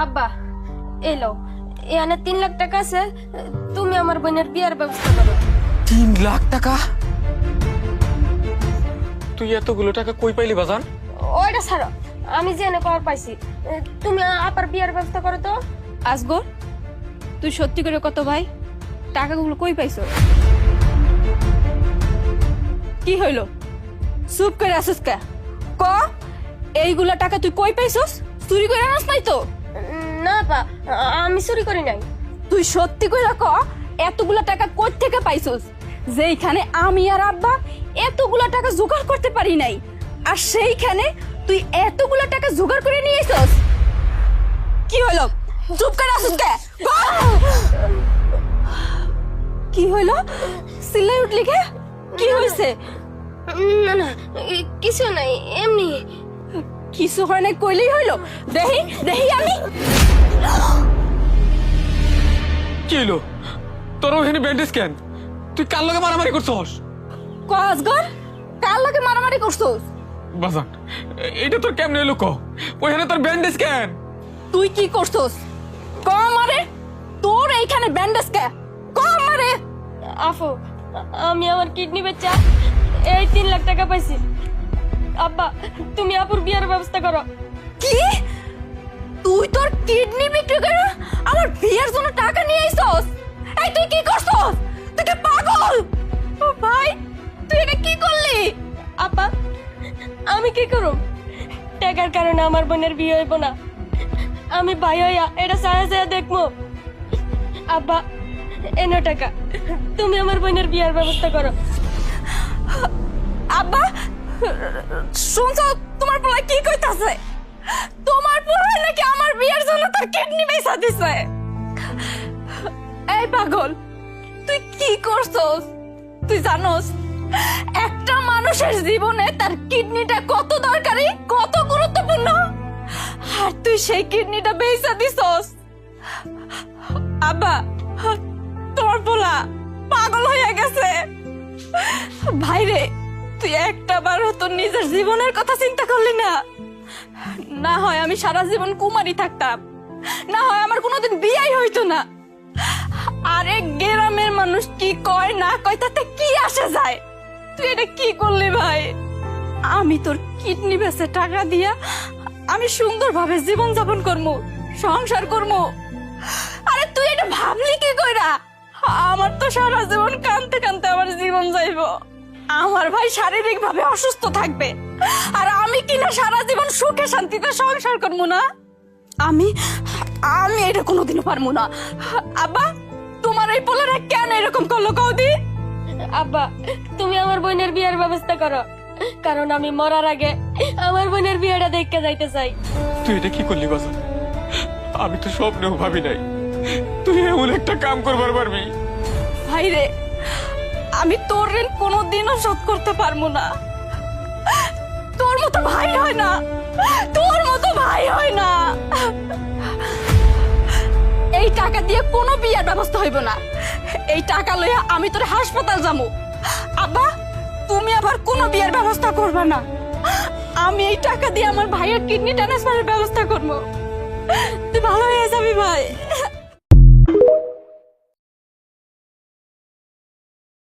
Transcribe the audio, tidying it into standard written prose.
আব্বা এলো এখানে 3 লাখ টাকা আছে, তুমি আমার বোনের বিয়ার ব্যবস্থা করো। 3 লাখ টাকা? তুই এতগুলো টাকা কই পাইলি বাজান? ওইটা ছাড়ো, আমি জেনে পাওয়ার পাইছি। তুমি আপার বিয়ার ব্যবস্থা করো তো। আসগর, তুই সত্যি করে কত ভাই টাকাগুলো কই পাইছো? কি হইল? চুপ করে আসিস কে? ক, এইগুলা টাকা তুই কই পাইছস? চুরি করে আনস নাই তো? না পা, আমি চুরি করি নাই। তুই সত্যি কইরা ক, এতগুলা টাকা কই থেকে পাইছস? যেইখানে আমি আর আব্বা এতগুলা টাকা জোগাড় করতে পারি নাই, আর সেইখানে তুই এতগুলা টাকা জোগাড় করে নিয়ে আইছস। কি হলো? চুপ করে আসিস কে? কি হইলো? সিলাই উঠলি কে? কি হইছে? না না, কিছু নাই, এমনি। কিছু হয় নাই কইলেই হইলো? দেহি দেহি আমি। কি হলো? তোর ওখানে ব্যান্ডেজ কেন? তুই কার লগে মারামারি করছস? কাজগর, কার লাগে মারামারি করছস? বাজান, এটা তোর কেমনে হলো ক? ওখানে তোর ব্যান্ডেজ কেন? তুই কি করছস? ক আমারে, তোর এইখানে ব্যান্ডেজ কে? ক আমারে। আফু, আমি আমার কিডনি বেচা এই 3 লাখ টাকা পাইছি। আব্বা, তুমি আপুর বিয়ার ব্যবস্থা করো। কি? তুই তোর কিডনি বিক্রি করে আমার বিয়ের জন্য টাকা নিয়ে আইছস? এই তুই কি করছস? তুই কি পাগল? ও ভাই, তুই এটা কি করলি? আপা, আমি কি করব? টাকার কারণে আমার বোনের বিয়ে হইব না। আমি ভাই হইয়া এটা চায়া চায়া দেখবো। আব্বা, এনো টাকা, তুমি আমার বোনের বিয়ার ব্যবস্থা করো। আব্বা, শুনছো তোমার পোলা কি কইতাছে? তোমার পোলা নাকি আমার বিয়ের জন্য তার কিডনি বেচা দিছে। এই পাগল, তুই কি করছস? তুই জানোস একটা মানুষের জীবনে তার কিডনিটা কত দরকারি, কত গুরুত্বপূর্ণ, আর তুই সেই কিডনিটা বেচা দিছস। আব্বা, তোমার পোলা পাগল হয়ে গেছে। ভাইরে, তুই একটা বারও তোর নিজের জীবনের কথা চিন্তা করলি না? না হয় আমি সারা জীবন কুমারী থাকতাম, না হয় আমার কোনোদিন বিয়েই হইতো না। আরে গ্রামের মানুষ কি কয় না কয় তাতে কি আসে যায়? তুই এটা কি করলি ভাই? আমি তোর কিডনি বেচে টাকা দিয়া আমি সুন্দরভাবে জীবন যাপন করবো, সংসার করবো। আরে তুই এটা ভাবলি কি কইরা? আমার তো সারা জীবন কানতে কানতে আমার জীবন যাইবো। আমার ভাই শারীরিক ভাবে অসুস্থ থাকবে, আর আমি কিনা সারা জীবন সুখে শান্তিতে সংসার করবো না। আমি আমি এটা কোনোদিনও পারবো না। আব্বা, তোমার এই পোলারে কেন এরকম করলো কৌদি? আব্বা, তুমি আমার বোনের বিয়ার ব্যবস্থা করো, কারণ আমি মরার আগে আমার বোনের বিয়েটা দেখতে যাইতে চাই। তুই এটা কি করলি বাজান? আমি তো স্বপ্নেও ভাবি নাই তুই এমন একটা কাম করবার পারবি। ভাই রে, আমি তোর ঋণ কোনোদিনও শোধ করতে পারবো না। তোর মতো ভাই হয় না, তোর মতো ভাই হয় না। এই টাকা দিয়ে কোনো বিয়ের ব্যবস্থা হইব না। এই টাকা লইয়া আমি তোর হাসপাতাল যাবো। আব্বা, তুমি আবার কোনো বিয়ের ব্যবস্থা করবে না। আমি এই টাকা দিয়ে আমার ভাইয়ের কিডনি ট্রান্সফারের ব্যবস্থা করবো। তুই ভালো হয়ে যাবি ভাই।